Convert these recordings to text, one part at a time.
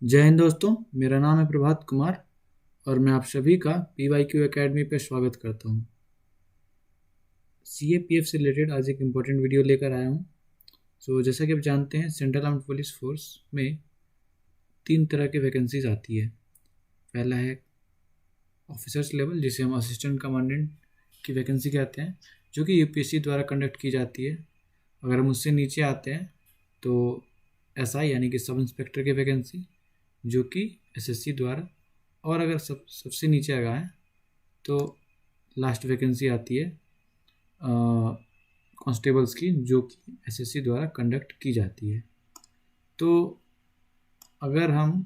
जय हिंद दोस्तों। मेरा नाम है प्रभात कुमार और मैं आप सभी का PYQ एकेडमी पर स्वागत करता हूं। CAPF से रिलेटेड आज एक इम्पोर्टेंट वीडियो लेकर आया हूं। जैसा कि आप जानते हैं, सेंट्रल आर्म्ड पुलिस फोर्स में 3 तरह के वैकेंसीज आती है। पहला है ऑफिसर्स लेवल, जिसे हम असिस्टेंट कमांडेंट की वैकेंसी कहते हैं, जो कि UPSC द्वारा कंडक्ट की जाती है। अगर हम उससे नीचे आते हैं तो SI यानी कि सब इंस्पेक्टर की वैकेंसी, जो कि SSC द्वारा, और अगर सबसे नीचे आ गया है तो लास्ट वैकेंसी आती है कांस्टेबल्स की, जो कि SSC द्वारा कंडक्ट की जाती है। तो अगर हम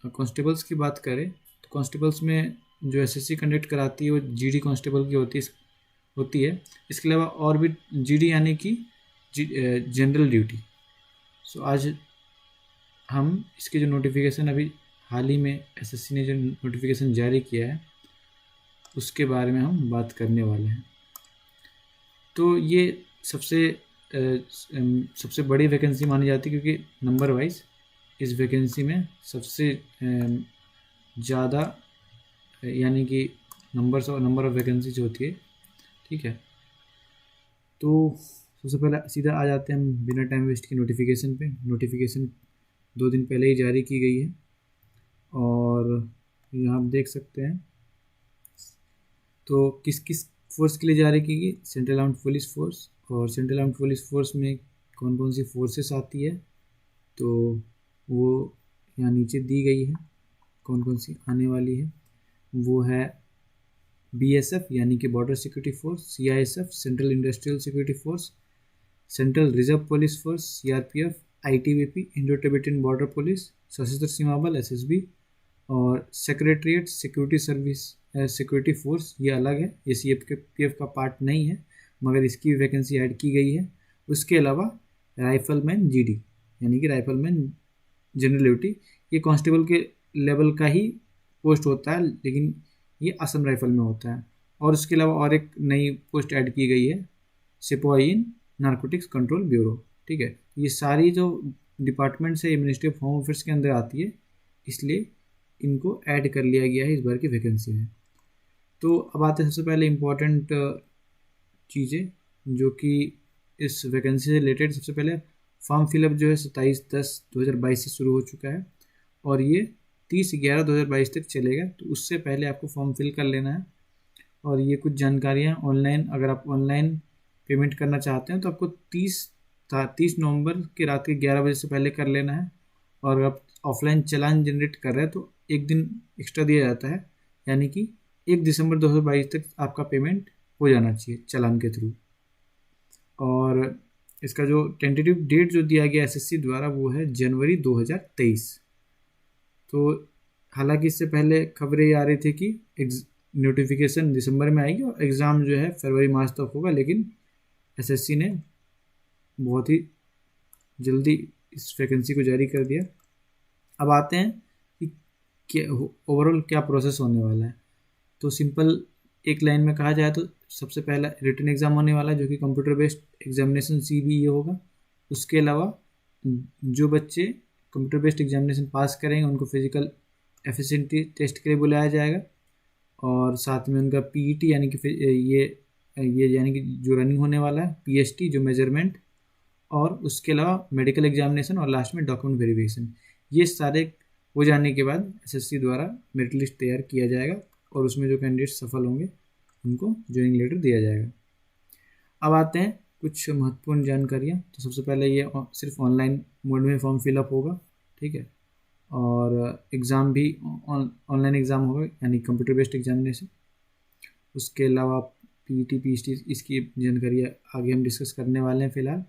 कांस्टेबल्स की बात करें तो कांस्टेबल्स में जो SSC कंडक्ट कराती है वो GD कांस्टेबल की होती है। इसके अलावा और भी GD यानी कि जनरल ड्यूटी। आज हम इसकी जो नोटिफिकेशन अभी हाल ही में SSC ने जो नोटिफिकेशन जारी किया है उसके बारे में हम बात करने वाले हैं। तो ये सबसे बड़ी वैकेंसी मानी जाती है, क्योंकि नंबर वाइज इस वैकेंसी में सबसे ज़्यादा यानी कि नंबर ऑफ वैकेंसी जो होती है। ठीक है, तो सबसे पहले सीधा आ जाते हैं हम बिना टाइम वेस्ट की नोटिफिकेशन पे। नोटिफिकेशन 2 दिन पहले ही जारी की गई है और यहाँ आप देख सकते हैं। तो किस किस फोर्स के लिए जारी की गई? Central armed police force. और सेंट्रल आर्म्ड पुलिस फोर्स में कौन कौन सी फोर्सेस आती है तो वो यहाँ नीचे दी गई है। कौन कौन सी आने वाली है वो है BSF यानी कि border security force, CISF central industrial security force, central reserve police force CRPF, ITBP Indo Tibetan border police, सशस्त्र सीमा बल SSB, और secretariat security service security force, ये अलग है, ये CAPF का पार्ट नहीं है, मगर इसकी वैकेंसी ऐड की गई है। उसके अलावा राइफलमैन GD यानी कि राइफलमैन जनरल ड्यूटी, ये कांस्टेबल के लेवल का ही पोस्ट होता है, लेकिन ये असम राइफल में होता है। और उसके अलावा और एक नई पोस्ट ऐड की गई है, सिपाही इन नारकोटिक्स कंट्रोल ब्यूरो। ठीक है, ये सारी जो डिपार्टमेंट्स है ये मिनिस्ट्री ऑफ होम अफेयर्स के अंदर आती है, इसलिए इनको ऐड कर लिया गया है इस बार की वैकेंसी में। तो अब आते हैं सबसे पहले इम्पॉर्टेंट चीज़ें जो कि इस वैकेंसी से रिलेटेड। सबसे पहले फॉर्म फिलअप जो है 27/10/2022 से शुरू हो चुका है और ये 30/11/2022 तक चलेगा। तो उससे पहले आपको फॉर्म फिल कर लेना है। और ये कुछ जानकारियाँ ऑनलाइन, अगर आप ऑनलाइन पेमेंट करना चाहते हैं तो आपको 30 नवंबर की रात के 11 बजे से पहले कर लेना है। और अगर आप ऑफलाइन चालान जनरेट कर रहे हैं तो एक दिन एक्स्ट्रा दिया जाता है, यानी कि 1 दिसंबर 2022 तक आपका पेमेंट हो जाना चाहिए चालान के थ्रू। और इसका जो टेंटेटिव डेट जो दिया गया SSC द्वारा वो है जनवरी 2023। तो हालांकि इससे पहले खबरें ये आ रही थी कि नोटिफिकेशन दिसंबर में आएगी और एग्ज़ाम जो है फरवरी मार्च तक होगा, लेकिन SSC ने बहुत ही जल्दी इस वैकेंसी को जारी कर दिया। अब आते हैं कि ओवरऑल क्या प्रोसेस होने वाला है। तो सिंपल एक लाइन में कहा जाए तो सबसे पहला रिटन एग्ज़ाम होने वाला है, जो कि कंप्यूटर बेस्ड एग्जामिनेशन CBE होगा। उसके अलावा जो बच्चे कंप्यूटर बेस्ड एग्जामिनेशन पास करेंगे उनको फिजिकल एफिशिएंसी टेस्ट के लिए बुलाया जाएगा, और साथ में उनका PET यानी कि ये यानी कि जो रनिंग होने वाला है, PST जो मेजरमेंट, और उसके अलावा मेडिकल एग्जामिनेशन, और लास्ट में डॉक्यूमेंट वेरिफिकेशन। ये सारे हो जाने के बाद SSC द्वारा मेरिट लिस्ट तैयार किया जाएगा और उसमें जो कैंडिडेट सफल होंगे उनको ज्वाइनिंग लेटर दिया जाएगा। अब आते हैं कुछ महत्वपूर्ण जानकारियाँ। तो सबसे पहले ये सिर्फ ऑनलाइन मोड में फॉर्म फिलअप होगा। ठीक है, और एग्ज़ाम भी ऑनलाइन एग्ज़ाम होगा, यानी कंप्यूटर बेस्ड एग्जामिनेशन। उसके अलावा PET PST इसकी जानकारी आगे हम डिस्कस करने वाले हैं फ़िलहाल।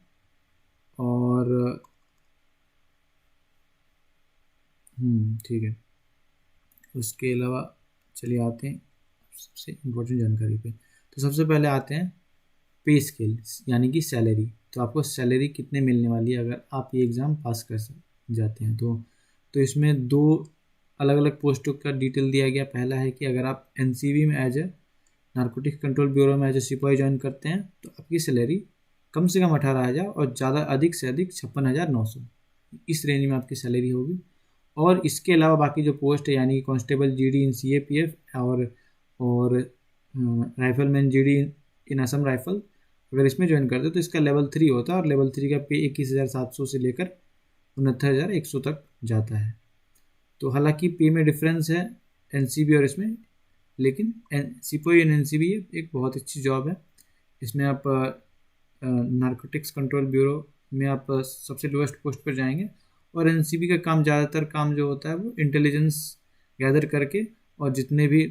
और ठीक है, उसके अलावा चलिए आते हैं सबसे इम्पोर्टेंट जानकारी पे। तो सबसे पहले आते हैं पे स्केल यानी कि सैलरी। तो आपको सैलरी कितने मिलने वाली है अगर आप ये एग्ज़ाम पास कर जाते हैं तो इसमें 2 अलग अलग पोस्टों का डिटेल दिया गया। पहला है कि अगर आप NCB में as a narcotics control bureau में एज ए सिपाही ज्वाइन करते हैं तो आपकी सैलरी कम से कम 18,000 और ज़्यादा अधिक से अधिक 56,900, इस रेंज में आपकी सैलरी होगी। और इसके अलावा बाकी जो पोस्ट है यानी कांस्टेबल जीडी इन सीएपीएफ और राइफलमैन जीडी इन असम राइफल, अगर इसमें ज्वाइन करते तो इसका लेवल 3 होता है और लेवल 3 का पे 21,700 से लेकर 69,100 तक जाता है। तो हालांकि पे में डिफरेंस है एनसीबी और इसमें, लेकिन सिपाही एंड एनसीबी एक बहुत अच्छी जॉब है। इसमें आप नारकोटिक्स कंट्रोल ब्यूरो में आप सबसे लोएस्ट पोस्ट पर जाएंगे और एनसीबी का काम ज़्यादातर काम जो होता है वो इंटेलिजेंस गैदर करके और जितने भी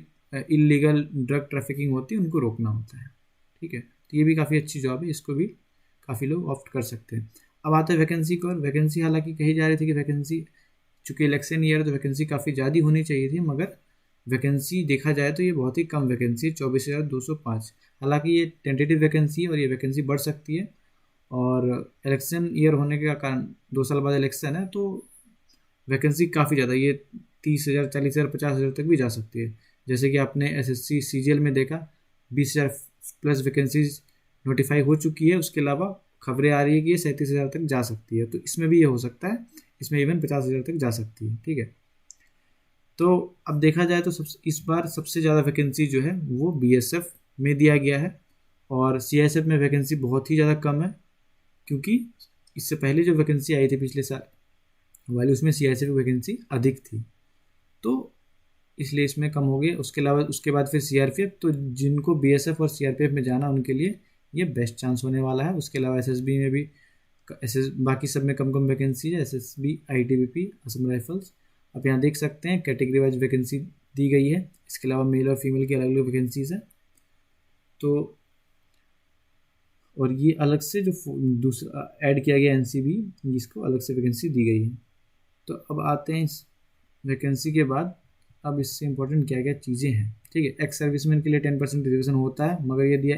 इलीगल ड्रग ट्रैफिकिंग होती है उनको रोकना होता है। ठीक है, तो ये भी काफ़ी अच्छी जॉब है, इसको भी काफ़ी लोग ऑप्ट कर सकते हैं। अब आते हैं वैकेंसी को। और वैकेंसी हालांकि कही जा रही थी कि वैकेंसी, चूँकि इलेक्शन ईयर तो वैकेंसी काफ़ी ज़्यादा होनी चाहिए थी, मगर वैकेंसी देखा जाए तो ये बहुत ही कम वैकेंसी है, 24,205। हालांकि ये टेंटेटिव वैकेंसी है और ये वैकेंसी बढ़ सकती है, और इलेक्शन ईयर होने के कारण 2 साल बाद इलेक्शन है तो वैकेंसी काफ़ी ज़्यादा, ये 30,000, 40,000, 50,000 तक भी जा सकती है। जैसे कि आपने एसएससी सीजीएल में देखा 20,000 प्लस वैकेंसीज नोटिफाई हो चुकी है। उसके अलावा खबरें आ रही है कि ये 37,000 तक जा सकती है, तो इसमें भी ये हो सकता है, इसमें इवन 50,000 तक जा सकती है। ठीक है, तो अब देखा जाए तो इस बार सबसे ज़्यादा वैकेंसी जो है वो बीएसएफ में दिया गया है और सीआईएसएफ में वैकेंसी बहुत ही ज़्यादा कम है, क्योंकि इससे पहले जो वैकेंसी आई थी पिछले साल वाली उसमें सीआईएसएफ की वैकेंसी अधिक थी, तो इसलिए इसमें कम हो गया। उसके अलावा उसके बाद फिर सीआरपीएफ, तो जिनको बीएसएफ और सीआरपीएफ में जाना उनके लिए ये बेस्ट चांस होने वाला है। उसके अलावा एसएसबी में भी बाकी सब में कम कम वैकेंसी है, एसएसबी, आईटीबीपी, असम राइफल्स। आप यहाँ देख सकते हैं कैटेगरी वाइज वैकेंसी दी गई है। इसके अलावा मेल और फीमेल की अलग अलग वैकेंसीज हैं, तो और ये अलग से जो दूसरा ऐड किया गया एनसीबी, जिसको अलग से वैकेंसी दी गई है। तो अब आते हैं इस वैकेंसी के बाद, अब इससे इम्पोर्टेंट क्या क्या चीज़ें हैं। ठीक है, एक्स सर्विसमैन के लिए 10% रिजर्वेशन होता है, मगर ये दिया,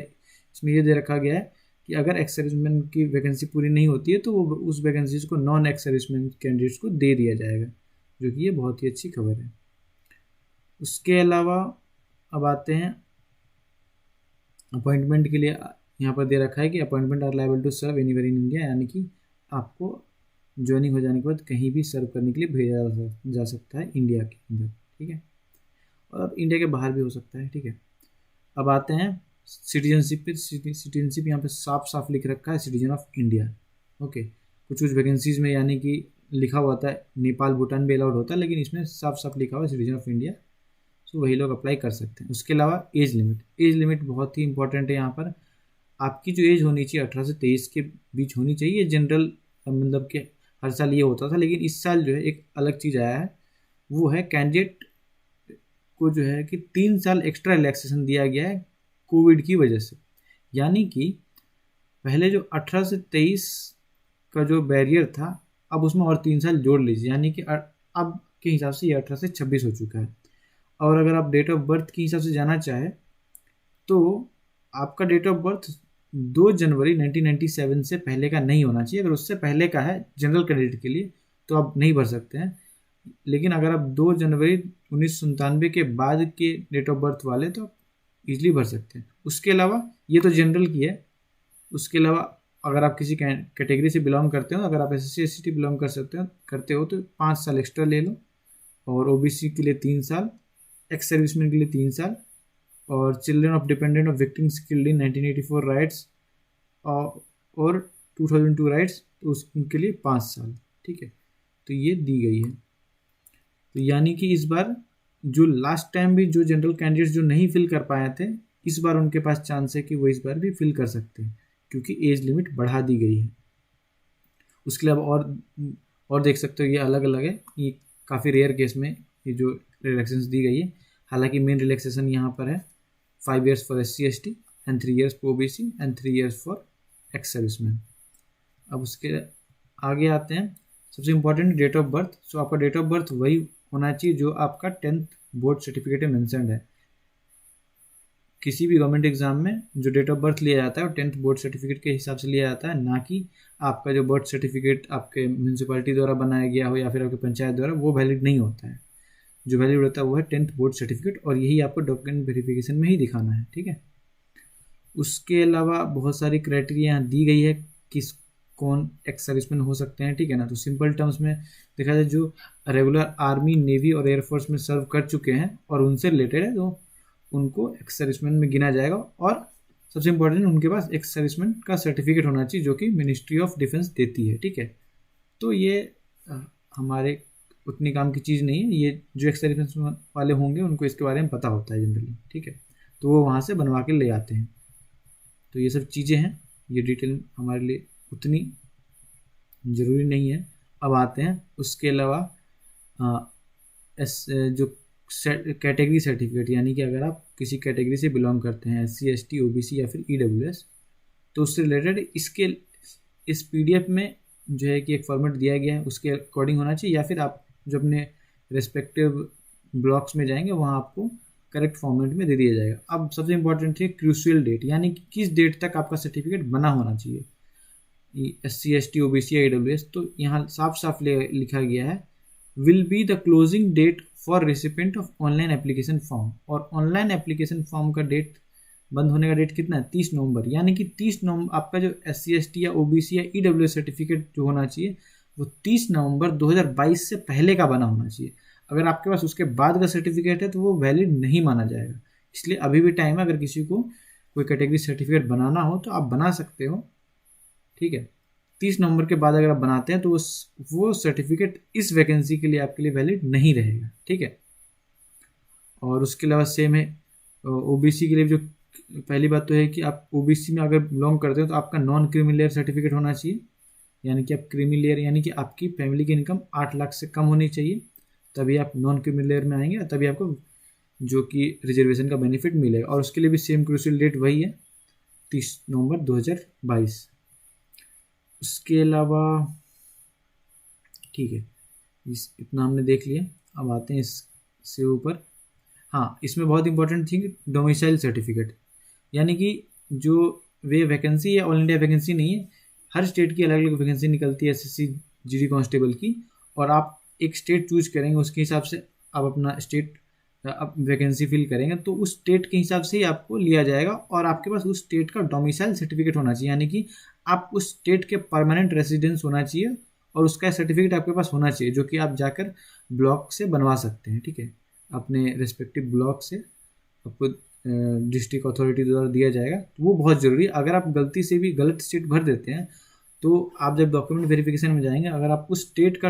इसमें ये दे रखा गया है कि अगर एक्स सर्विसमैन की वैकेंसी पूरी नहीं होती है तो वो उस वैकेंसीज को नॉन एक्स सर्विसमैन कैंडिडेट्स को दे दिया जाएगा, जो कि ये बहुत ही अच्छी खबर है। उसके अलावा अब आते हैं अपॉइंटमेंट के लिए। यहाँ पर दे रखा है कि appointment are liable to serve anywhere in India, यानी कि आपको ज्वाइनिंग हो जाने के बाद कहीं भी सर्व करने के लिए भेजा जा सकता है इंडिया के अंदर। ठीक है, और इंडिया के बाहर भी हो सकता है। ठीक है, अब आते हैं सिटीजनशिप पे। सिटीजनशिप यहाँ पे साफ साफ लिख रखा है सिटीजन ऑफ इंडिया। ओके, कुछ कुछ वैकेंसीज में यानी कि लिखा हुआ था नेपाल भूटान भी अलाउड होता है, लेकिन इसमें साफ साफ लिखा हुआ है सिटीजन ऑफ इंडिया, तो वही लोग अप्लाई कर सकते हैं। उसके अलावा एज लिमिट बहुत ही इंपॉर्टेंट है। यहाँ पर आपकी जो एज होनी चाहिए 18 से 23 के बीच होनी चाहिए। जनरल मतलब कि हर साल ये होता था, लेकिन इस साल जो है एक अलग चीज़ आया है, वो है कैंडिडेट को जो है कि 3 साल एक्स्ट्रा रिलैक्सेशन दिया गया है कोविड की वजह से। यानी कि पहले जो 18 से 23 का जो बैरियर था, अब उसमें और 3 साल जोड़ लीजिए, यानी कि अब के हिसाब से ये 18 से 26 हो चुका है। और अगर आप डेट ऑफ बर्थ के हिसाब से जाना चाहें तो आपका डेट ऑफ बर्थ 2 जनवरी 1997 से पहले का नहीं होना चाहिए। अगर उससे पहले का है जनरल कैंडिडेट के लिए तो आप नहीं भर सकते हैं, लेकिन अगर आप 2 जनवरी 1997 के बाद के डेट ऑफ बर्थ वाले तो आप ईजिली भर सकते हैं। उसके अलावा ये तो जनरल की है, उसके अलावा अगर आप किसी कैटेगरी से बिलोंग करते हो, अगर आप SC ST बिलोंग करते हो तो 5 साल एक्स्ट्रा ले लो, और OBC के लिए 3 साल, एक्स सर्विसमैन के लिए 3 साल, और children of dependent of victims killed in 1984 rights और 2002 राइट्स, तो उनके लिए 5 साल। ठीक है, तो ये दी गई है। तो यानी कि इस बार जो लास्ट टाइम भी जो जनरल कैंडिडेट्स जो नहीं फिल कर पाए थे, इस बार उनके पास चांस है कि वो इस बार भी फिल कर सकते हैं, क्योंकि एज लिमिट बढ़ा दी गई है। उसके अलावा और देख सकते हो ये अलग अलग है, ये काफ़ी रेयर केस में ये जो रिलैक्सेशन दी गई है। हालांकि मेन रिलैक्सेशन यहाँ पर है 5 years for SC ST and 3 years for OBC and 3 years for ex serviceman. अब उसके आगे आते हैं, सबसे इम्पोर्टेंट डेट ऑफ बर्थ। सो आपका डेट ऑफ बर्थ वही होना चाहिए जो आपका 10th बोर्ड सर्टिफिकेट में मेंशन्ड है। किसी भी गवर्नमेंट एग्जाम में जो डेट ऑफ बर्थ लिया जाता है वो 10th बोर्ड सर्टिफिकेट के हिसाब से लिया जाता है, ना कि आपका जो बर्थ सर्टिफिकेट आपके म्यूनसिपैलिटी द्वारा बनाया गया हो या फिर आपके पंचायत द्वारा, वो वैलिड नहीं होता है। जो वैलिड होता है वो है 10th बोर्ड सर्टिफिकेट, और यही आपको डॉक्यूमेंट वेरिफिकेशन में ही दिखाना है। ठीक है, उसके अलावा बहुत सारी क्राइटेरिया दी गई है कौन एक्स सर्विसमैन हो सकते हैं, ठीक है ना। तो सिंपल टर्म्स में देखा जाए जो रेगुलर आर्मी, नेवी और एयरफोर्स में सर्व कर चुके हैं और उनसे रिलेटेड है तो उनको एक्स सर्विसमैन में गिना जाएगा। और सबसे इंपॉर्टेंट उनके पास एक्स सर्विसमैन का सर्टिफिकेट होना चाहिए जो कि मिनिस्ट्री ऑफ डिफेंस देती है, ठीक है। तो ये हमारे उतनी काम की चीज़ नहीं है, ये जो एक्स सर्विसमैन वाले होंगे उनको इसके बारे में पता होता है जनरली, ठीक है। तो वो वहाँ से बनवा के ले आते हैं। तो ये सब चीज़ें हैं, ये डिटेल हमारे लिए उतनी ज़रूरी नहीं है। अब आते हैं उसके अलावा जो कैटेगरी सर्टिफिकेट, यानी कि अगर आप किसी कैटेगरी से बिलोंग करते हैं, SC ST OBC या फिर EWS, तो उससे रिलेटेड इसके इस PDF में जो है कि एक फॉर्मेट दिया गया है उसके अकॉर्डिंग होना चाहिए, या फिर आप जो अपने रेस्पेक्टिव ब्लॉक्स में जाएंगे वहाँ आपको करेक्ट फॉर्मेट में दे दिया जाएगा। अब सबसे इंपॉर्टेंट है क्रूशियल डेट, यानी कि किस डेट तक आपका सर्टिफिकेट बना होना चाहिए, SC ST OBC या EWS। तो यहाँ साफ साफ लिखा गया है will be the closing date for receipt of online application form. और ऑनलाइन एप्लीकेशन फॉर्म का डेट बंद होने का डेट कितना है, 30 नवंबर। यानी कि 30 नवंबर आपका जो SC ST या OBC या EWS सर्टिफिकेट जो होना चाहिए वो 30 नवंबर 2022 से पहले का बना होना चाहिए। अगर आपके पास उसके बाद का सर्टिफिकेट है तो वो वैलिड नहीं माना जाएगा। इसलिए अभी भी टाइम है, अगर किसी को कोई कैटेगरी सर्टिफिकेट बनाना हो तो आप बना सकते हो, ठीक है। 30 नवंबर के बाद अगर आप बनाते हैं तो वो सर्टिफिकेट इस वैकेंसी के लिए आपके लिए वैलिड नहीं रहेगा, ठीक है। और उसके अलावा सेम है OBC के लिए। जो पहली बात तो है कि आप OBC में अगर बिलोंग करते हो तो आपका नॉन क्रीमी लेयर सर्टिफिकेट होना चाहिए, यानी कि आप क्रीमी लेयर यानी कि आपकी फैमिली की इनकम 8 लाख से कम होनी चाहिए, तभी आप नॉन क्रीमी लेयर में आएंगे और तभी आपको जो कि रिजर्वेशन का बेनिफिट मिलेगा। और उसके लिए भी सेम क्रूशियल डेट वही है, 30 नवंबर 2022। उसके अलावा ठीक है, इतना हमने देख लिया। अब आते हैं इससे ऊपर। हाँ, इसमें बहुत इंपॉर्टेंट थिंग डोमिसाइल सर्टिफिकेट, यानी कि जो वे वैकेंसी या ऑल इंडिया वैकेंसी नहीं है, हर स्टेट की अलग अलग वैकेंसी निकलती है SSC GD कांस्टेबल की, और आप एक स्टेट चूज करेंगे, उसके हिसाब से आप अपना स्टेट आप वैकेंसी फिल करेंगे तो उस स्टेट के हिसाब से ही आपको लिया जाएगा। और आपके पास उस स्टेट का डोमिसाइल सर्टिफिकेट होना चाहिए, यानी कि आप उस स्टेट के परमानेंट रेसिडेंस होना चाहिए और उसका सर्टिफिकेट आपके पास होना चाहिए, जो कि आप जाकर ब्लॉक से बनवा सकते हैं, ठीक है। अपने रिस्पेक्टिव ब्लॉक से आपको डिस्ट्रिक्ट अथॉरिटी द्वारा दिया जाएगा, तो वो बहुत ज़रूरी है। अगर आप गलती से भी गलत स्टेट भर देते हैं तो आप जब डॉक्यूमेंट वेरिफिकेशन में जाएंगे, अगर आप उस स्टेट का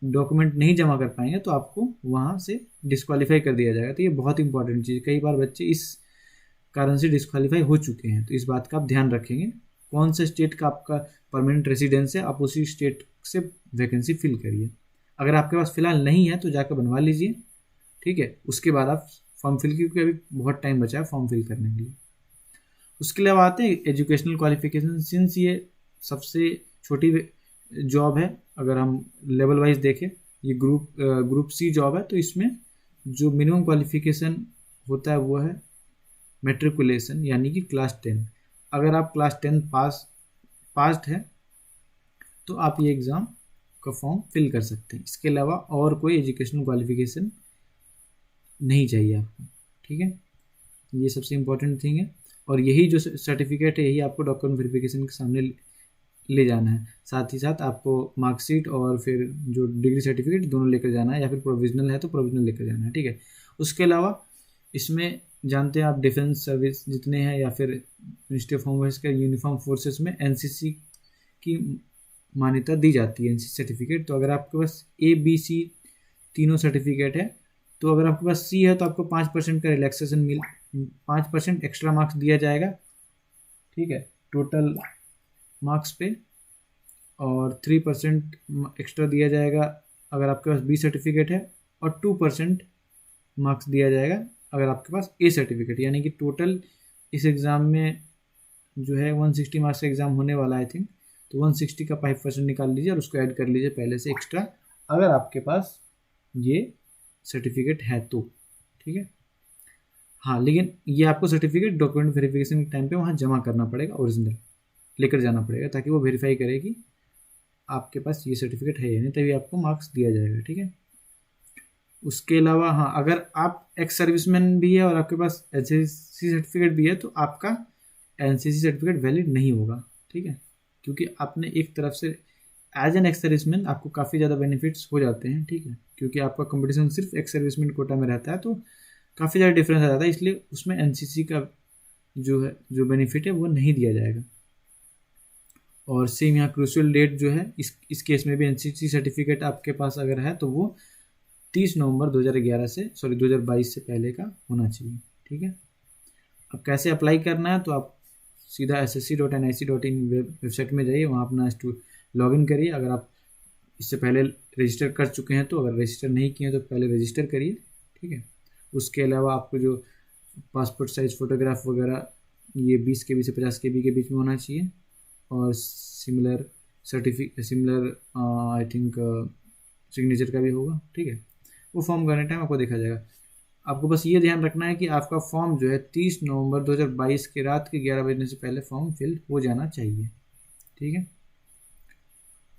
डॉक्यूमेंट नहीं जमा कर पाएंगे तो आपको वहाँ से डिस्क्वालीफाई कर दिया जाएगा। तो ये बहुत इंपॉर्टेंट चीज़, कई बार बच्चे इस कारण से डिस्क्वालीफाई हो चुके हैं, तो इस बात का आप ध्यान रखेंगे। कौन से स्टेट का आपका परमानेंट रेसिडेंस है, आप उसी स्टेट से वैकेंसी फिल करिए। अगर आपके पास फिलहाल नहीं है तो जाकर बनवा लीजिए, ठीक है। उसके बाद आप फॉर्म फिल, क्योंकि अभी बहुत टाइम बचा है फॉर्म फिल करने के लिए। उसके अलावा आते हैं एजुकेशनल क्वालिफिकेशन। सिंस ये सबसे छोटी जॉब है, अगर हम लेवल वाइज देखें, ये ग्रुप C जॉब है, तो इसमें जो मिनिमम क्वालिफिकेशन होता है वो है मेट्रिकुलेशन, यानी कि क्लास 10। अगर आप क्लास 10 पास्ड है तो आप ये एग्ज़ाम का फॉर्म फिल कर सकते हैं। इसके अलावा और कोई एजुकेशनल क्वालिफिकेशन नहीं चाहिए आपको, ठीक है। ये सबसे इम्पोर्टेंट थिंग है, और यही जो सर्टिफिकेट है यही आपको डॉक्यूमेंट वेरिफिकेशन के सामने ले जाना है। साथ ही साथ आपको मार्कशीट और फिर जो डिग्री सर्टिफिकेट दोनों लेकर जाना है, या फिर प्रोविजनल है तो प्रोविजनल लेकर जाना है, ठीक है। उसके अलावा इसमें जानते हैं आप डिफेंस सर्विस जितने हैं या फिर मिनिस्ट्री ऑफ होम अफेयर्स के यूनिफॉर्म फोर्सेस में NCC की मान्यता दी जाती है, NCC सर्टिफिकेट। तो अगर आपके पास A B C तीनों सर्टिफिकेट है, तो अगर आपके पास C है तो आपको 5% का रिलैक्सेशन 5% एक्स्ट्रा मार्क्स दिया जाएगा, ठीक है, टोटल मार्क्स पे। और 3% एक्स्ट्रा दिया जाएगा अगर आपके पास B सर्टिफिकेट है, और 2% मार्क्स दिया जाएगा अगर आपके पास A सर्टिफिकेट। यानी कि टोटल इस एग्ज़ाम में जो है 160 मार्क्स का एग्ज़ाम होने वाला है, आई थिंक। तो 160 का 5% निकाल लीजिए और उसको ऐड कर लीजिए पहले से एक्स्ट्रा, अगर आपके पास ये सर्टिफिकेट है तो, ठीक है। हाँ, लेकिन ये आपको सर्टिफिकेट डॉक्यूमेंट वेरिफिकेशन के टाइम पे वहाँ जमा करना पड़ेगा, ओरिजिनल लेकर जाना पड़ेगा, ताकि वो वेरीफाई करे कि आपके पास ये सर्टिफिकेट है या नहीं, तभी आपको मार्क्स दिया जाएगा, ठीक है। उसके अलावा हाँ, अगर आप एक्स सर्विसमैन भी है और आपके पास SSC सर्टिफिकेट भी है तो आपका NCC सर्टिफिकेट वैलिड नहीं होगा, ठीक है, क्योंकि आपने एक तरफ से एज एन एक्स सर्विसमैन आपको काफ़ी ज़्यादा बेनिफिट्स हो जाते हैं, ठीक है, क्योंकि आपका कंपटीशन सिर्फ एक्स सर्विसमैन कोटा में रहता है, तो काफ़ी ज़्यादा डिफरेंस आ जाता है, इसलिए उसमें एनसीसी का जो बेनिफिट है वो नहीं दिया जाएगा। और सेम यहाँ क्रूशियल डेट जो है इस केस में भी एनसीसी सर्टिफिकेट आपके पास अगर है तो वो 30 नवंबर 2022 से पहले का होना चाहिए, ठीक है। अब कैसे अप्लाई करना है, तो आप सीधा ssc.nic.in वेबसाइट में जाइए, वहाँ अपना लॉगिन करिए। अगर आप इससे पहले रजिस्टर कर चुके हैं तो, अगर रजिस्टर नहीं किए तो पहले रजिस्टर करिए, ठीक है। उसके अलावा आपको जो पासपोर्ट साइज फ़ोटोग्राफ वगैरह ये 20 KB से 50 KB के बीच में होना चाहिए, और सिमिलर आई थिंक सिग्नेचर का भी होगा, ठीक है। वो फॉर्म करने टाइम आपको देखा जाएगा। आपको बस ये ध्यान रखना है कि आपका फॉर्म जो है 30 नवंबर 2022 के रात के 11 बजने से पहले फॉर्म फिल हो जाना चाहिए, ठीक है।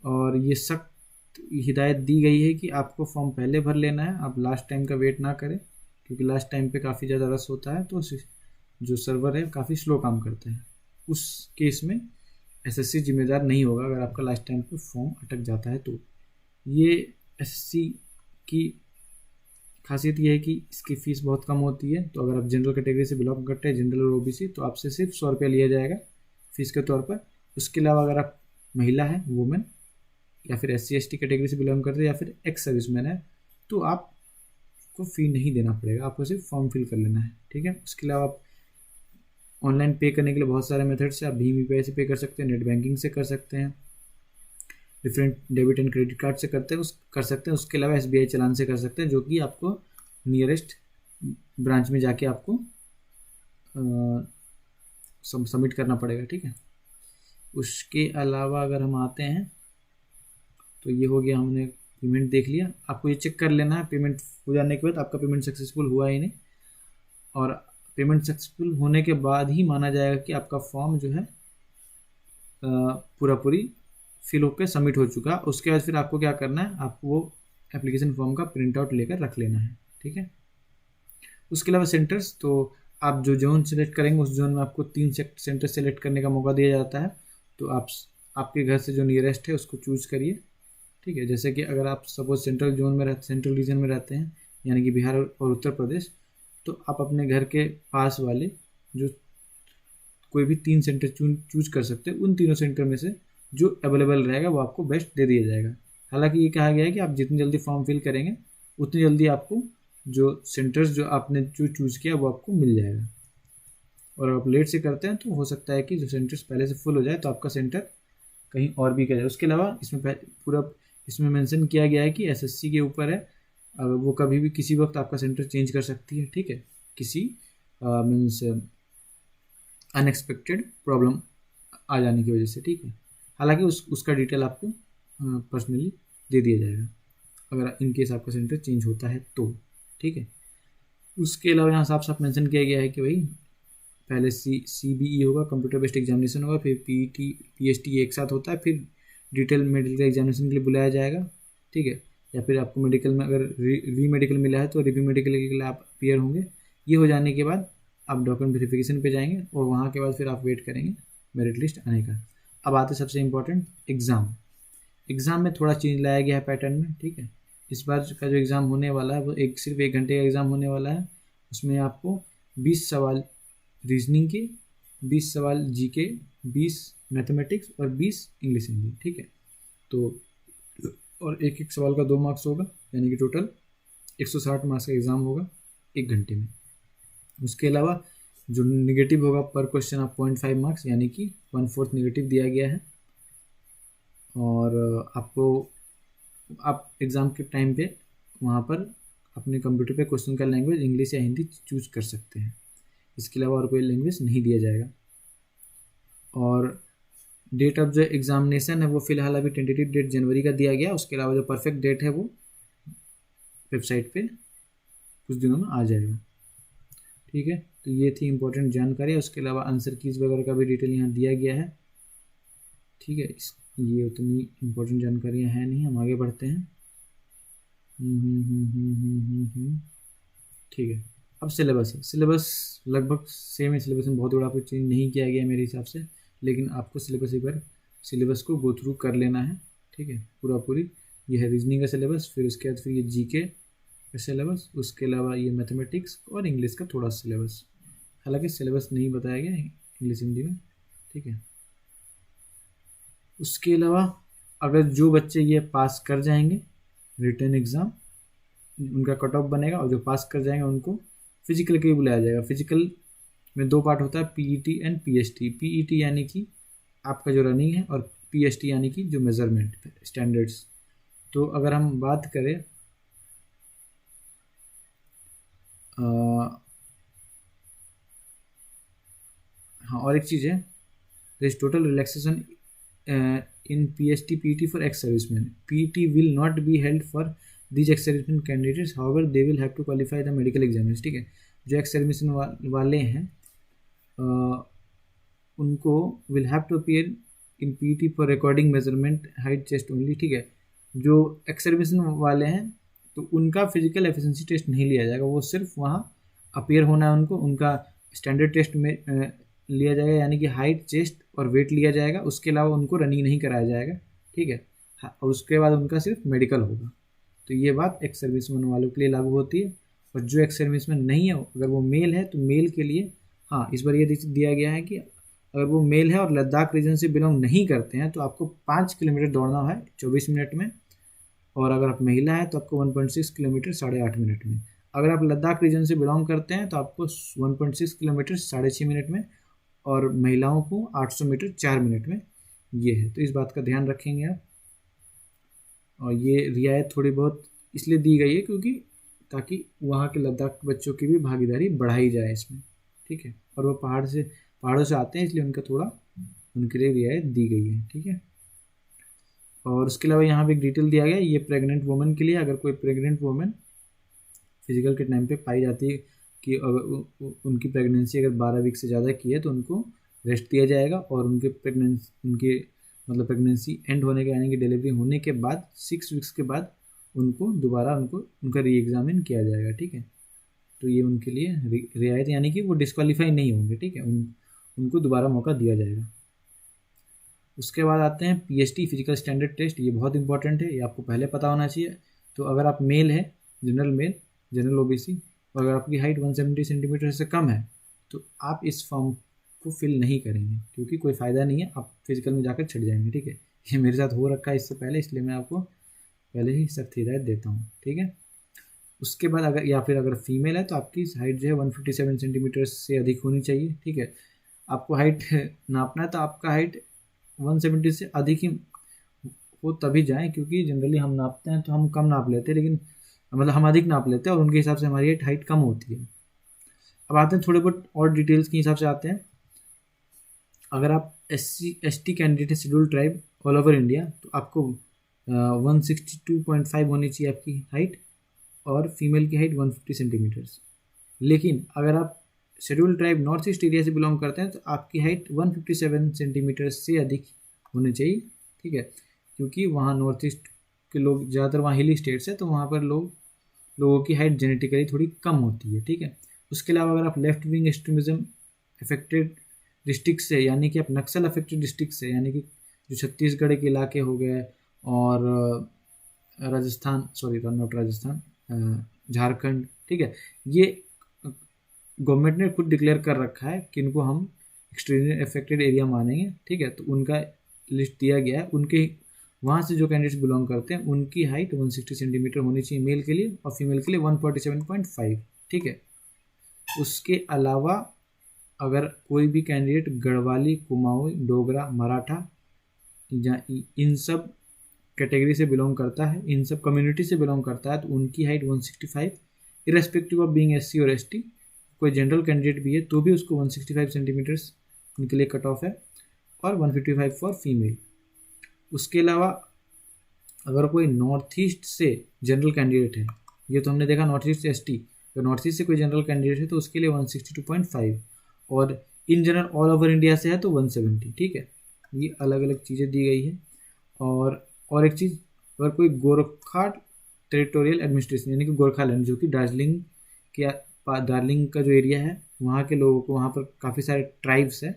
और ये सख्त हिदायत दी गई है कि आपको फॉर्म पहले भर लेना है, आप लास्ट टाइम का वेट ना करें, क्योंकि लास्ट टाइम पे काफ़ी ज़्यादा रश होता है, तो जो सर्वर है काफ़ी स्लो काम करते हैं। उस केस में एसएससी जिम्मेदार नहीं होगा अगर आपका लास्ट टाइम पे फॉर्म अटक जाता है। तो ये एसएससी की खासियत ये है कि इसकी फ़ीस बहुत कम होती है। तो अगर आप जनरल कैटेगरी से बिलोंग करते हैं, जनरल और ओबीसी, तो आपसे सिर्फ 100 रुपया लिया जाएगा फ़ीस के तौर पर। उसके अलावा अगर आप महिला है, वुमेन, या फिर SC/ST कैटेगरी से बिलोंग करते हैं, या फिर एक्स सर्विसमैन है, तो आपको फ़ी नहीं देना पड़ेगा, आपको सिर्फ फॉर्म फिल कर लेना है, ठीक है। उसके अलावा आप ऑनलाइन पे करने के लिए बहुत सारे मेथड्स हैं। आप भीम UPI से पे कर सकते हैं, नेट बैंकिंग से कर सकते हैं, different debit and credit card से कर सकते हैं। उसके अलावा SBI चालान से कर सकते हैं, जो कि आपको नियरेस्ट ब्रांच में जाके आपको सबमिट करना पड़ेगा, ठीक है। उसके अलावा अगर हम आते हैं तो ये हो गया, हमने पेमेंट देख लिया। आपको ये चेक कर लेना है पेमेंट हो जाने के बाद आपका पेमेंट सक्सेसफुल हुआ ही नहीं, और पेमेंट सक्सेसफुल होने के बाद ही माना जाएगा कि आपका फॉर्म जो है पूरी फिल होकर सबमिट हो चुका। उसके बाद फिर आपको क्या करना है, आपको वो एप्लीकेशन फॉर्म का प्रिंट आउट लेकर रख लेना है, ठीक है। उसके अलावा सेंटर्स, तो आप जो जोन सेलेक्ट करेंगे उस जोन में आपको 3 सेंटर सेलेक्ट करने का मौका दिया जाता है। तो आपके घर से जो नियरेस्ट है उसको चूज़ करिए, ठीक है। जैसे कि अगर आप सपोज सेंट्रल रीजन में रहते हैं, यानी कि बिहार और उत्तर प्रदेश, तो आप अपने घर के पास वाले जो कोई भी 3 सेंटर चूज कर सकते हैं। उन तीनों सेंटर में से जो अवेलेबल रहेगा वो आपको बेस्ट दे दिया जाएगा। हालांकि ये कहा गया है कि आप जितनी जल्दी फॉर्म फिल करेंगे उतनी जल्दी आपको जो सेंटर्स जो आपने चूज़ किया वो आपको मिल जाएगा। और आप लेट से करते हैं तो हो सकता है कि जो सेंटर्स पहले से फुल हो जाए तो आपका सेंटर कहीं और भी कर जाए। उसके अलावा इसमें मेंशन किया गया है कि एसएससी के ऊपर है, अगर वो कभी भी किसी वक्त आपका सेंटर चेंज कर सकती है, ठीक है, किसी मीन्स अनएक्सपेक्टेड प्रॉब्लम आ जाने की वजह से, ठीक है। हालांकि उसका डिटेल आपको पर्सनली दे दिया जाएगा अगर इन केस आपका सेंटर चेंज होता है तो, ठीक है। उसके अलावा यहाँ साफ साफ मेंशन किया गया है कि भाई पहले CBE होगा, कंप्यूटर बेस्ड एग्जामिनेशन होगा, फिर PET PST एक साथ होता है, फिर डिटेल मेडिकल एग्जामिनेशन के लिए बुलाया जाएगा, ठीक है। या फिर आपको मेडिकल में अगर री मेडिकल मिला है तो रिव्यू मेडिकल के लिए आप अपीयर होंगे। ये हो जाने के बाद आप डॉक्यूमेंट वेरिफिकेशन पे जाएंगे और वहाँ के बाद फिर आप वेट करेंगे मेरिट लिस्ट आने का। अब आते सबसे इम्पोर्टेंट एग्ज़ाम में थोड़ा चेंज लाया गया है पैटर्न में, ठीक है। इस बार का जो एग्ज़ाम होने वाला है वो सिर्फ 1 घंटे का एग्ज़ाम होने वाला है। उसमें आपको 20 सवाल रीजनिंग के, 20 सवाल GK, 20 मैथमेटिक्स और 20 इंग्लिश हिंदी, ठीक है। तो और एक सवाल का 2 मार्क्स होगा, यानी कि टोटल 160 मार्क्स का एग्ज़ाम होगा 1 घंटे में। उसके अलावा जो निगेटिव होगा पर क्वेश्चन आप 0.5 मार्क्स, यानी कि 1/4 निगेटिव दिया गया है। और आप एग्ज़ाम के टाइम पे वहाँ पर अपने कंप्यूटर पे क्वेश्चन का लैंग्वेज इंग्लिश या हिंदी चूज कर सकते हैं। इसके अलावा और कोई लैंग्वेज नहीं दिया जाएगा। और डेट ऑफ जो एग्जामिनेशन है वो फिलहाल अभी टेंटेटिव डेट जनवरी का दिया गया। उसके अलावा जो परफेक्ट डेट है वो वेबसाइट पे कुछ दिनों में आ जाएगा, ठीक है। तो ये थी इम्पोर्टेंट जानकारी। उसके अलावा आंसर कीज वगैरह का भी डिटेल यहाँ दिया गया है, ठीक है। ये उतनी इम्पोर्टेंट जानकारियाँ हैं नहीं, हम आगे बढ़ते हैं। ठीक है। अब सिलेबस लगभग सेम है। सिलेबस में बहुत बड़ा कुछ चेंज नहीं किया गया मेरे हिसाब से, लेकिन आपको सिलेबस एक बार सिलेबस को गो थ्रू कर लेना है, ठीक है, पूरा पूरी। ये है रीजनिंग का सिलेबस, फिर उसके बाद फिर ये जीके का सिलेबस, उसके अलावा ये मैथमेटिक्स और इंग्लिश का थोड़ा सिलेबस। हालांकि सिलेबस नहीं बताया गया इंग्लिश हिंदी में, ठीक है। उसके अलावा अगर जो बच्चे ये पास कर जाएंगे रिटन एग्ज़ाम, उनका कट ऑफ बनेगा, और जो पास कर जाएंगे उनको फिजिकल के लिए बुलाया जाएगा। फिजिकल में 2 पार्ट होता है, पीईटी एंड पीएसटी। पीईटी यानी कि आपका जो रनिंग है, और पीएसटी यानी कि जो मेजरमेंट स्टैंडर्ड्स। तो अगर हम बात करें हाँ, और एक चीज़ है, there is total relaxation in PST PET for ex-servicemen. PET will not be held for these ex-servicemen candidates, however they will have to qualify the medical examiners, ठीक है। जो ex-servicemen वाले हैं उनको will have to appear in PET for recording measurement height chest only, ठीक है। जो ex-servicemen वाले हैं तो उनका फिजिकल एफिशिएंसी टेस्ट नहीं लिया जाएगा, वो सिर्फ वहाँ अपीयर होना है उनको, उनका स्टैंडर्ड टेस्ट में लिया जाएगा, यानी कि हाइट, चेस्ट और वेट लिया जाएगा। उसके अलावा उनको रनिंग नहीं कराया जाएगा, ठीक है। और उसके बाद उनका सिर्फ मेडिकल होगा। तो ये बात एक्स सर्विसमैन वालों के लिए लागू होती है। और जो एक्स सर्विसमैन नहीं है, अगर वो मेल है तो मेल के लिए हाँ, इस बार ये दिया गया है कि अगर वो मेल है और लद्दाख रीजन से बिलोंग नहीं करते हैं तो आपको 5 किलोमीटर दौड़ना है 24 मिनट में, और अगर आप महिला है तो आपको 1.6 किलोमीटर 8.5 मिनट में। अगर आप लद्दाख रीजन से बिलोंग करते हैं तो आपको 1.6 किलोमीटर 6.5 मिनट में, और महिलाओं को 800 मीटर 4 मिनट में। ये है, तो इस बात का ध्यान रखेंगे आप। और ये रियायत थोड़ी बहुत इसलिए दी गई है क्योंकि ताकि वहाँ के लद्दाख बच्चों की भी भागीदारी बढ़ाई जाए इसमें, ठीक है। और वो पहाड़ों से आते हैं, इसलिए उनके लिए रियायत दी गई है, ठीक है। और उसके अलावा यहाँ पे एक डिटेल दिया गया है, ये प्रेग्नेंट वुमेन के लिए। अगर कोई प्रेग्नेंट वुमेन फिजिकल के टाइम पे पाई जाती है कि अगर उनकी प्रेगनेंसी अगर 12 वीक से ज़्यादा की है तो उनको रेस्ट दिया जाएगा, और उनके प्रेगनेंसी एंड होने के, यानी कि डिलीवरी होने के बाद 6 वीक्स के बाद उनको दोबारा उनका री एग्जामिन किया जाएगा, ठीक है। तो ये उनके लिए रियायत, यानी कि वो डिस्क्वालीफाई नहीं होंगे, ठीक है, उनको दोबारा मौका दिया जाएगा। उसके बाद आते हैं पीएसटी फिजिकल स्टैंडर्ड टेस्ट। ये बहुत इंपॉर्टेंट है, ये आपको पहले पता होना चाहिए। तो अगर आप मेल है, जनरल ओबीसी, और अगर आपकी हाइट 170 सेंटीमीटर से कम है तो आप इस फॉर्म को फिल नहीं करेंगे, क्योंकि कोई फ़ायदा नहीं है, आप फिजिकल में जाकर छिड़ जाएंगे, ठीक है। ये मेरे साथ हो रखा है इससे पहले, इसलिए मैं आपको पहले ही सख्त हिदायत देता हूँ, ठीक है। उसके बाद अगर फीमेल है तो आपकी हाइट जो है 157 सेंटीमीटर से अधिक होनी चाहिए, ठीक है। आपको हाइट नापना है तो आपका हाइट 170 से अधिक ही हो तभी जाए, क्योंकि जनरली हम नापते हैं तो हम कम नाप लेते हैं, लेकिन मतलब हम अधिक नाप लेते हैं और उनके हिसाब से हमारी हाइट कम होती है। अब आते हैं थोड़े बहुत और डिटेल्स के हिसाब से आते हैं। अगर आप SC/ST कैंडिडेट है, schedule tribe all over India, तो आपको 162.5 होनी चाहिए आपकी हाइट, और फीमेल की हाइट 150 सेंटीमीटर्स। लेकिन अगर आप schedule tribe north east area से बिलोंग करते हैं तो आपकी हाइट 157 सेंटीमीटर से अधिक होनी चाहिए, ठीक है। क्योंकि वहाँ नॉर्थ ईस्ट के लोग ज़्यादातर, वहाँ हिली स्टेट्स है, तो वहाँ पर लोगों की हाइट जेनेटिकली थोड़ी कम होती है, ठीक है। उसके अलावा अगर आप left wing extremism affected district से, यानी कि आप नक्सल अफेक्टेड डिस्ट्रिक्ट से, यानी कि जो छत्तीसगढ़ के इलाके हो गए और झारखंड, ठीक है, ये गवर्नमेंट ने खुद डिक्लेयर कर रखा है कि इनको हम एक्सट्रीमली अफेक्टेड एरिया मानेंगे, ठीक है। तो उनका लिस्ट दिया गया है, उनके वहाँ से जो कैंडिडेट्स बिलोंग करते हैं उनकी हाइट 160 सेंटीमीटर होनी चाहिए मेल के लिए, और फीमेल के लिए 147.5, ठीक है। उसके अलावा अगर कोई भी कैंडिडेट गढ़वाली, कुमाऊँ, डोगरा, मराठा, इन सब कैटेगरी से बिलोंग करता है, इन सब कम्युनिटी से बिलोंग करता है, तो उनकी height 165, irrespective of being SC और ST। कोई जनरल कैंडिडेट भी है तो भी उसको 165 सेंटीमीटर्स उनके लिए कट ऑफ है, और 155 फॉर फीमेल। उसके अलावा अगर कोई नॉर्थ ईस्ट से जनरल कैंडिडेट है, ये तो हमने देखा नॉर्थ ईस्ट से ST, तो नॉर्थ ईस्ट से कोई जनरल कैंडिडेट है तो उसके लिए 162.5, और in general all over India से है तो 170, ठीक है। ये अलग अलग चीज़ें दी गई है। और एक चीज़, अगर कोई गोरखा टेरिटोरियल एडमिनिस्ट्रेशन, यानी कि गोरखालैंड, जो कि दार्जिलिंग का जो एरिया है, वहाँ के लोगों को, वहाँ पर काफ़ी सारे ट्राइब्स है,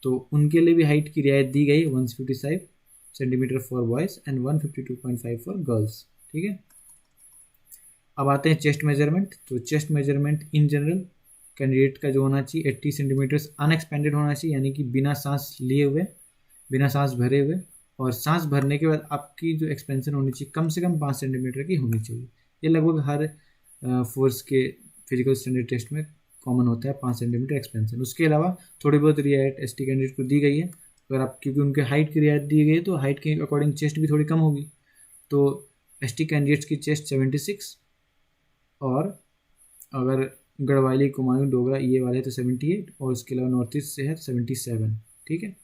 तो उनके लिए भी हाइट की रियायत दी गई 155 centimetre for boys and 152.5 for girls. ठीक है, अब आते हैं चेस्ट मेजरमेंट। तो chest measurement in general candidate का जो होना चाहिए 80 सेंटीमीटर्स अनएक्सपेंडेड होना चाहिए, यानी कि बिना सांस लिए हुए, बिना सांस भरे हुए, और सांस भरने के बाद आपकी जो एक्सपेंशन होनी चाहिए कम से कम 5 सेंटीमीटर की होनी चाहिए। ये लगभग हर फोर्स के फिजिकल स्टैंडर्ड टेस्ट में कॉमन होता है 5 सेंटीमीटर एक्सपेंशन। उसके अलावा थोड़ी बहुत रियायत एसटी कैंडिडेट को दी गई है, अगर आप, क्योंकि उनके हाइट की रियायत दी गई है तो हाइट के अकॉर्डिंग चेस्ट भी थोड़ी कम होगी। तो एसटी कैंडिडेट्स की चेस्ट 76, और अगर गढ़वाली, कुमायूं, डोगरा ये वाले तो 78, और उसके अलावा नॉर्थ ईस्ट से है 77। ठीक है,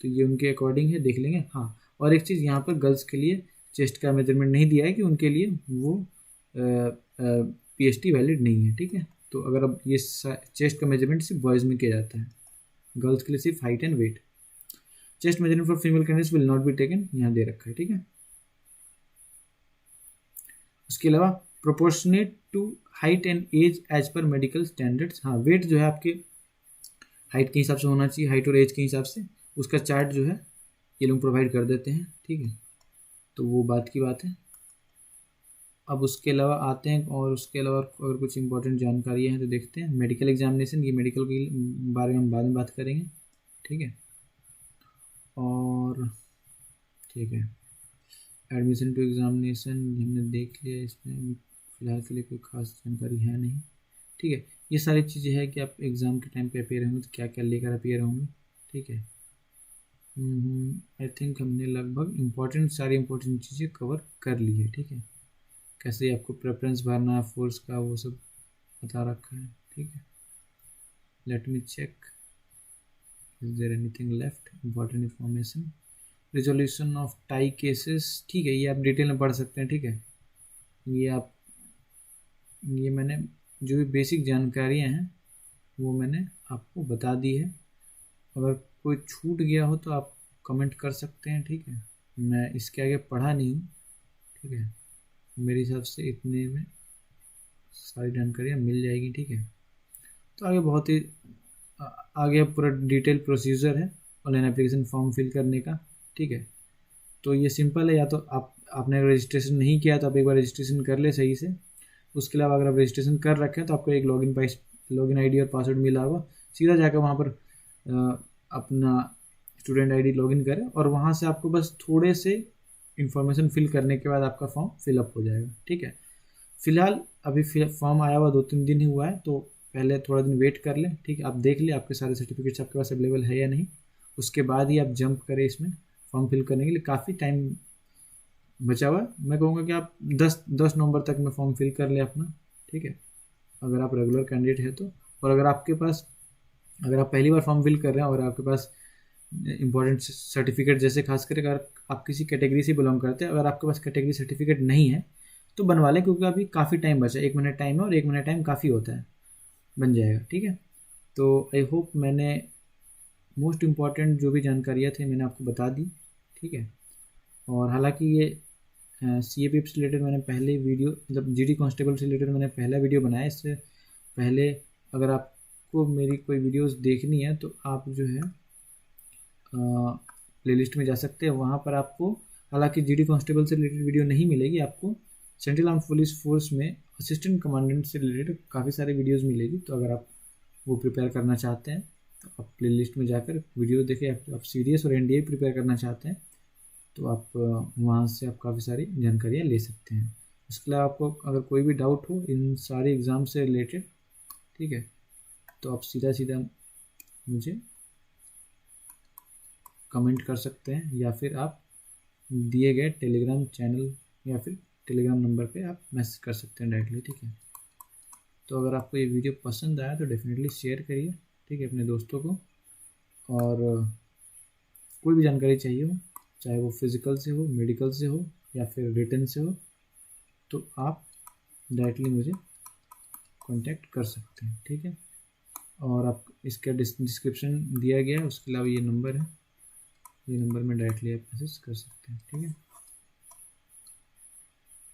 तो ये उनके अकॉर्डिंग है, देख लेंगे। हाँ, और एक चीज़ यहाँ पर गर्ल्स के लिए चेस्ट का मेजरमेंट नहीं दिया है कि उनके लिए वो पीएचटी वैलिड नहीं है। ठीक है, तो अगर अब ये चेस्ट का मेजरमेंट सिर्फ बॉयज़ में किया जाता है, गर्ल्स के लिए सिर्फ height and weight. Chest measurement for female candidates will not be taken, यहाँ दे रखा है। ठीक है, उसके अलावा proportionate to height and age as per medical standards. हाँ, वेट जो है आपके हाइट के हिसाब से होना चाहिए, हाइट और एज के हिसाब से। उसका चार्ट जो है ये लोग प्रोवाइड कर देते हैं। ठीक है, तो वो बात की बात है। अब उसके अलावा आते हैं, और उसके अलावा अगर कुछ इंपॉर्टेंट जानकारियाँ हैं तो देखते हैं। मेडिकल एग्जामिनेशन, ये मेडिकल के बारे में हम बाद में बात करेंगे। ठीक है, और ठीक है, एडमिशन टू एग्जामिनेशन हमने देख लिया, इसमें फ़िलहाल के लिए कोई खास जानकारी है नहीं। ठीक है, ये सारी चीज़ें हैं कि आप एग्ज़ाम के टाइम पे अपेयर होंगे तो क्या क्या लेकर अपेयर होंगे। ठीक है, आई थिंक हमने लगभग सारी इम्पोर्टेंट चीज़ें कवर कर ली है। ठीक है, कैसे आपको प्रेफरेंस भरना है फोर्स का, वो सब बता रखा है। ठीक है, let me check is there anything left, important information. Resolution of tie cases, ठीक है, ये आप डिटेल में पढ़ सकते हैं। ठीक है, ये मैंने जो भी बेसिक जानकारियाँ हैं वो मैंने आपको बता दी है। अगर कोई छूट गया हो तो आप कमेंट कर सकते हैं। ठीक है, मैं इसके आगे पढ़ा नहीं हूँ। ठीक है, मेरे हिसाब से इतने में सारी जानकारियाँ मिल जाएगी। ठीक है, तो आगे बहुत ही आगे पूरा डिटेल प्रोसीजर है ऑनलाइन एप्लीकेशन फॉर्म फिल करने का। ठीक है, तो ये सिंपल है, या तो आपने रजिस्ट्रेशन नहीं किया तो आप एक बार रजिस्ट्रेशन कर ले सही से। उसके अलावा अगर आप रजिस्ट्रेशन कर रखें तो आपको एक लॉगिन आईडी और पासवर्ड मिला होगा, सीधा जाकर वहाँ पर अपना स्टूडेंट आईडी लॉगिन करें, और वहाँ से आपको बस थोड़े से इन्फॉर्मेशन फिल करने के बाद आपका फॉर्म फिलअप हो जाएगा। ठीक है, फिलहाल अभी फॉर्म आया हुआ 2-3 दिन ही हुआ है, तो पहले थोड़ा दिन वेट कर लें। ठीक है, आप देख लें आपके सारे सर्टिफिकेट्स आपके पास अवेलेबल है या नहीं, उसके बाद ही आप जंप करें इसमें फॉर्म फिल करने के लिए। काफ़ी टाइम बचा हुआ है, मैं कहूँगा कि आप 10 नवंबर तक में फॉर्म फिल कर लें अपना। ठीक है, अगर आप रेगुलर कैंडिडेट है तो, और अगर आप पहली बार फॉर्म फिल कर रहे हैं और आपके पास इंपॉर्टेंट सर्टिफिकेट, जैसे खासकर अगर आप किसी कैटेगरी से बिलोंग करते हैं, अगर आपके पास कैटेगरी सर्टिफिकेट नहीं है तो बनवा लें, क्योंकि अभी काफ़ी टाइम बचा है, 1 महीना टाइम है, और 1 महीना टाइम काफ़ी होता है, बन जाएगा। ठीक है, तो आई होप मैंने मोस्ट इम्पॉर्टेंट जो भी जानकारियाँ थी मैंने आपको बता दी। ठीक है, और हालांकि ये CAPF से रिलेटेड मैंने पहले वीडियो, मतलब GD कांस्टेबल से रिलेटेड मैंने पहला वीडियो बनाया। इससे पहले अगर आपको मेरी कोई वीडियोस देखनी है तो आप जो है प्लेलिस्ट में जा सकते हैं, वहाँ पर आपको हालांकि GD कांस्टेबल से रिलेटेड वीडियो नहीं मिलेगी, आपको सेंट्रल आर्म पुलिस फोर्स में असिस्टेंट कमांडेंट से रिलेटेड काफ़ी सारे वीडियोस मिलेगी। तो अगर आप वो प्रिपेयर करना चाहते हैं तो आप प्लेलिस्ट में जाकर वीडियो देखें। आप सीडीएस और NDA प्रिपेयर करना चाहते हैं तो आप वहाँ से आप काफ़ी सारी जानकारियाँ ले सकते हैं। उसके अलावा आपको अगर कोई भी डाउट हो इन सारे एग्ज़ाम से रिलेटेड, ठीक है, तो आप सीधा मुझे कमेंट कर सकते हैं, या फिर आप दिए गए टेलीग्राम चैनल या फिर टेलीग्राम नंबर पे आप मैसेज कर सकते हैं डायरेक्टली। ठीक है, तो अगर आपको ये वीडियो पसंद आया तो डेफिनेटली शेयर करिए। ठीक है, अपने दोस्तों को, और कोई भी जानकारी चाहिए हो, चाहे वो फिज़िकल से हो, मेडिकल से हो, या फिर रिटन से हो, तो आप डायरेक्टली मुझे कांटेक्ट कर सकते हैं। ठीक है, और आप इसका डिस्क्रिप्शन दिया गया है, उसके अलावा ये नंबर है, ये नंबर में डायरेक्टली आप मैसेज कर सकते हैं। ठीक है,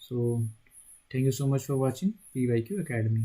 so thank you so much for watching PYQ Academy।